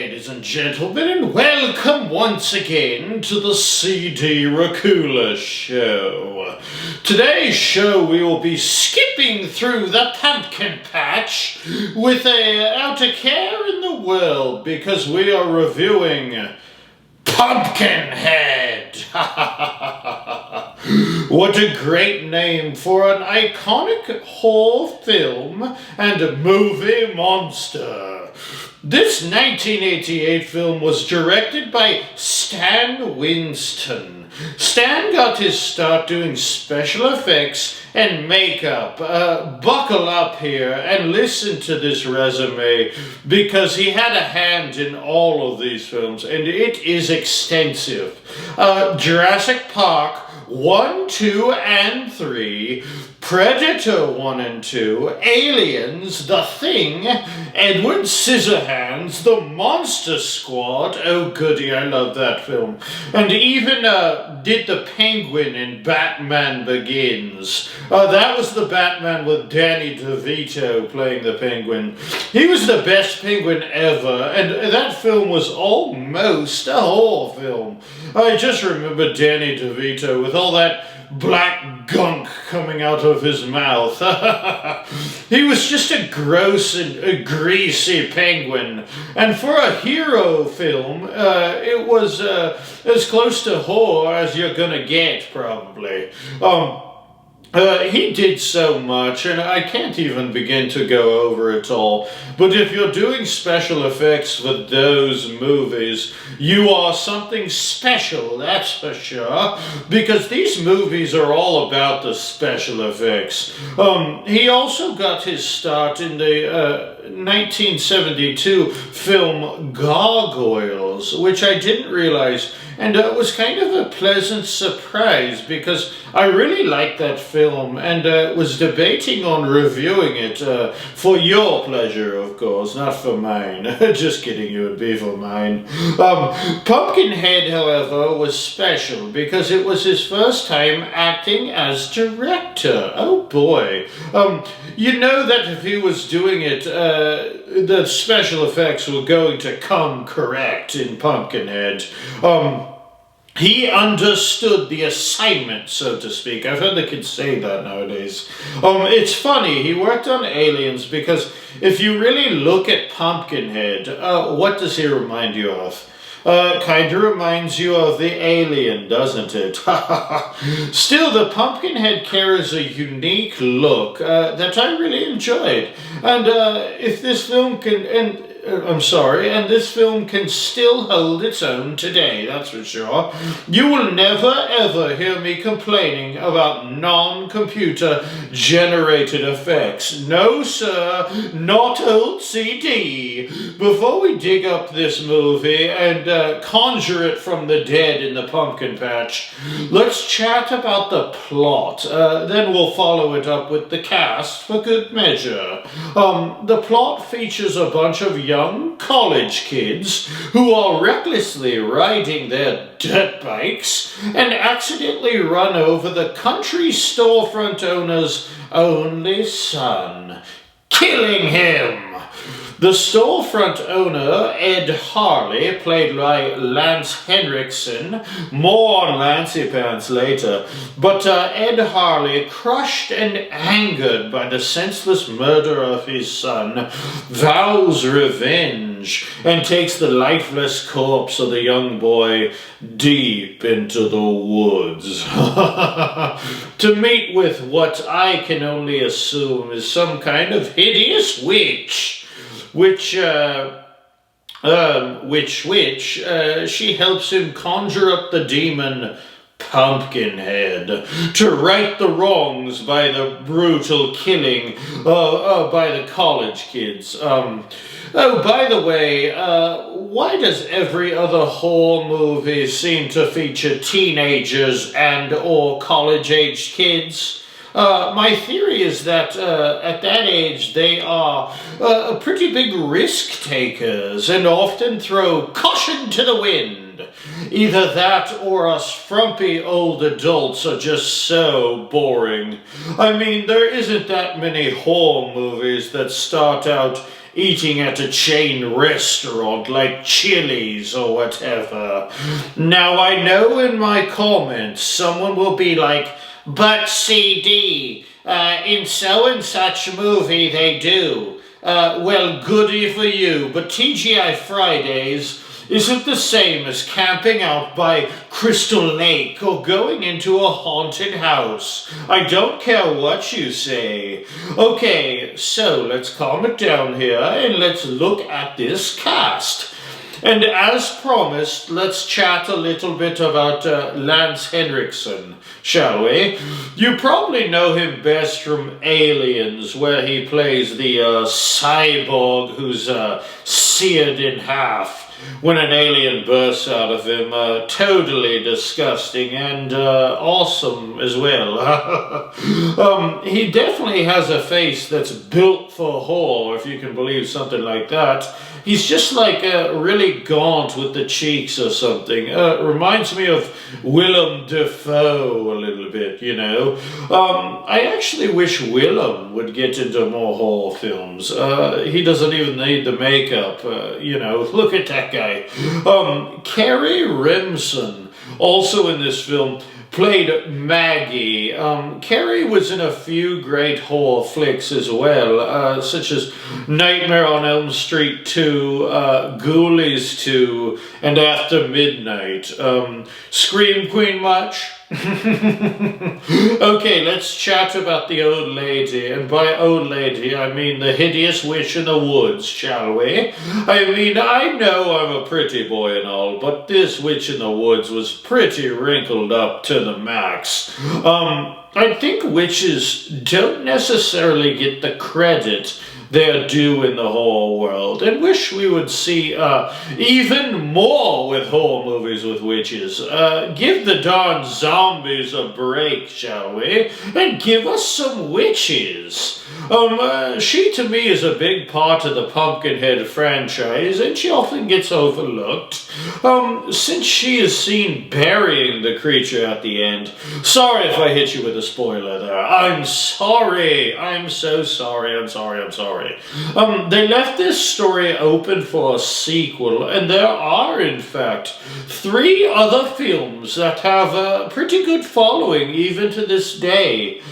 ladies and gentlemen, and welcome once again to the CD Racoola Show. Today's show we will be skipping through the pumpkin patch without a care in the world because we are reviewing Pumpkinhead. What a great name for an iconic horror film and a movie monster. This 1988 film was directed by Stan Winston. Stan got his start doing special effects and makeup. Buckle up here and listen to this resume because he had a hand in all of these films and it is extensive. Jurassic Park 1, 2, and 3, Predator 1 and 2, Aliens, The Thing, Edward Scissorhands, The Monster Squad, oh goody, I love that film, and even did the Penguin in Batman Begins. That was the Batman with Danny DeVito playing the Penguin. He was the best Penguin ever, and that film was almost a horror film. I just remember Danny DeVito with all that black gunk coming out of his mouth. He was just a gross and a greasy penguin. And for a hero film, it was as close to horror as you're gonna get, probably. He did so much, and I can't even begin to go over it all. But if you're doing special effects for those movies, you are something special, that's for sure, because these movies are all about the special effects. He also got his start in the 1972 film Gargoyles, which I didn't realize, and it was kind of a pleasant surprise because I really liked that film and was debating on reviewing it for your pleasure, of course, not for mine. Just kidding, it would be for mine. Pumpkinhead, however, was special because it was his first time acting as director. Oh boy. You know that if he was doing it, the special effects were going to come correct in Pumpkinhead. He understood the assignment, so to speak. I've heard the kids say that nowadays. It's funny, he worked on Aliens because if you really look at Pumpkinhead, what does he remind you of? Kind of reminds you of the alien, doesn't it? Still, the Pumpkinhead carries a unique look that I really enjoyed. And if this film can... and this film can still hold its own today, that's for sure. You will never ever hear me complaining about non-computer generated effects. No sir, not old CD. Before we dig up this movie and conjure it from the dead in the pumpkin patch, let's chat about the plot. Then we'll follow it up with the cast for good measure. The plot features a bunch of young college kids who are recklessly riding their dirt bikes and accidentally run over the country storefront owner's only son, killing him. The storefront owner, Ed Harley, played by Lance Henriksen, more on Lancey Pants later, but Ed Harley, crushed and angered by the senseless murder of his son, vows revenge and takes the lifeless corpse of the young boy deep into the woods to meet with what I can only assume is some kind of hideous witch. Which she helps him conjure up the demon Pumpkinhead to right the wrongs by the brutal killing by the college kids. Oh, by the way, why does every other horror movie seem to feature teenagers and or college-aged kids? My theory is that at that age they are pretty big risk takers and often throw caution to the wind. Either that or us frumpy old adults are just so boring. I mean, there isn't that many horror movies that start out eating at a chain restaurant like Chili's or whatever. Now I know in my comments someone will be like, but CD, in so and such movie they do. Well, goody for you, but TGI Fridays isn't the same as camping out by Crystal Lake or going into a haunted house. I don't care what you say. Okay, so let's calm it down here and let's look at this cast. And as promised, let's chat a little bit about Lance Henriksen, shall we? You probably know him best from Aliens, where he plays the cyborg who's seared in half when an alien bursts out of him. Totally disgusting and awesome as well. He definitely has a face that's built for horror, if you can believe something like that. He's just like really gaunt with the cheeks or something. Reminds me of Willem Dafoe a little bit, you know. I actually wish Willem would get into more horror films. He doesn't even need the makeup, you know. Look at that guy. Carrie Remsen, also in this film, played Maggie. Carrie was in a few great horror flicks as well, such as Nightmare on Elm Street 2, Ghoulies 2, and After Midnight. Scream Queen much? Okay, let's chat about the old lady, and by old lady I mean the hideous witch in the woods, shall we? I mean, I know I'm a pretty boy and all, but this witch in the woods was pretty wrinkled up to the max. I think witches don't necessarily get the credit they're due in the horror world, and wish we would see even more with horror movies with witches. Give the darn zombies a break, shall we? And give us some witches. She to me is a big part of the Pumpkinhead franchise, and she often gets overlooked. Since she is seen burying the creature at the end. Sorry if I hit you with a spoiler there. I'm sorry. I'm so sorry. I'm sorry. They left this story open for a sequel, and there are, in fact, 3 other films that have a pretty good following even to this day.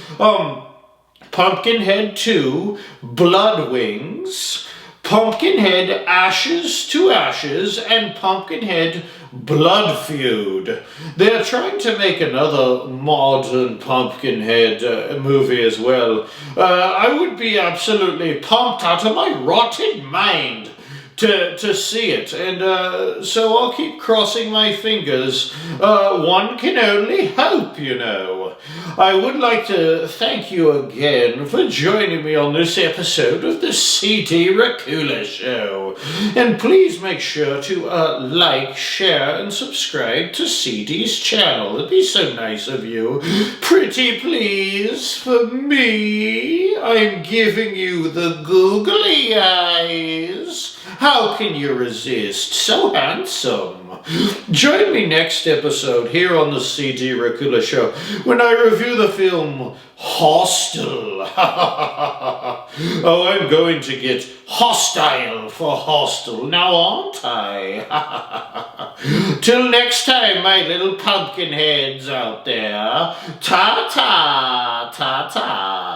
Pumpkinhead 2, Blood Wings, Pumpkinhead Ashes to Ashes, and Pumpkinhead Blood Feud. They're trying to make another modern Pumpkinhead movie as well. I would be absolutely pumped out of my rotted mind to see it, and so I'll keep crossing my fingers. One can only hope, you know. I would like to thank you again for joining me on this episode of the CD Racoola Show. And please make sure to like, share, and subscribe to CD's channel. It'd be so nice of you. Pretty please for me. I'm giving you the googly eyes. How can you resist? So handsome. Join me next episode here on the CD Racoola Show when I review the film Hostel. Oh, I'm going to get hostile for hostel now, aren't I? Till next time, my little pumpkin heads out there. Ta-ta, ta-ta.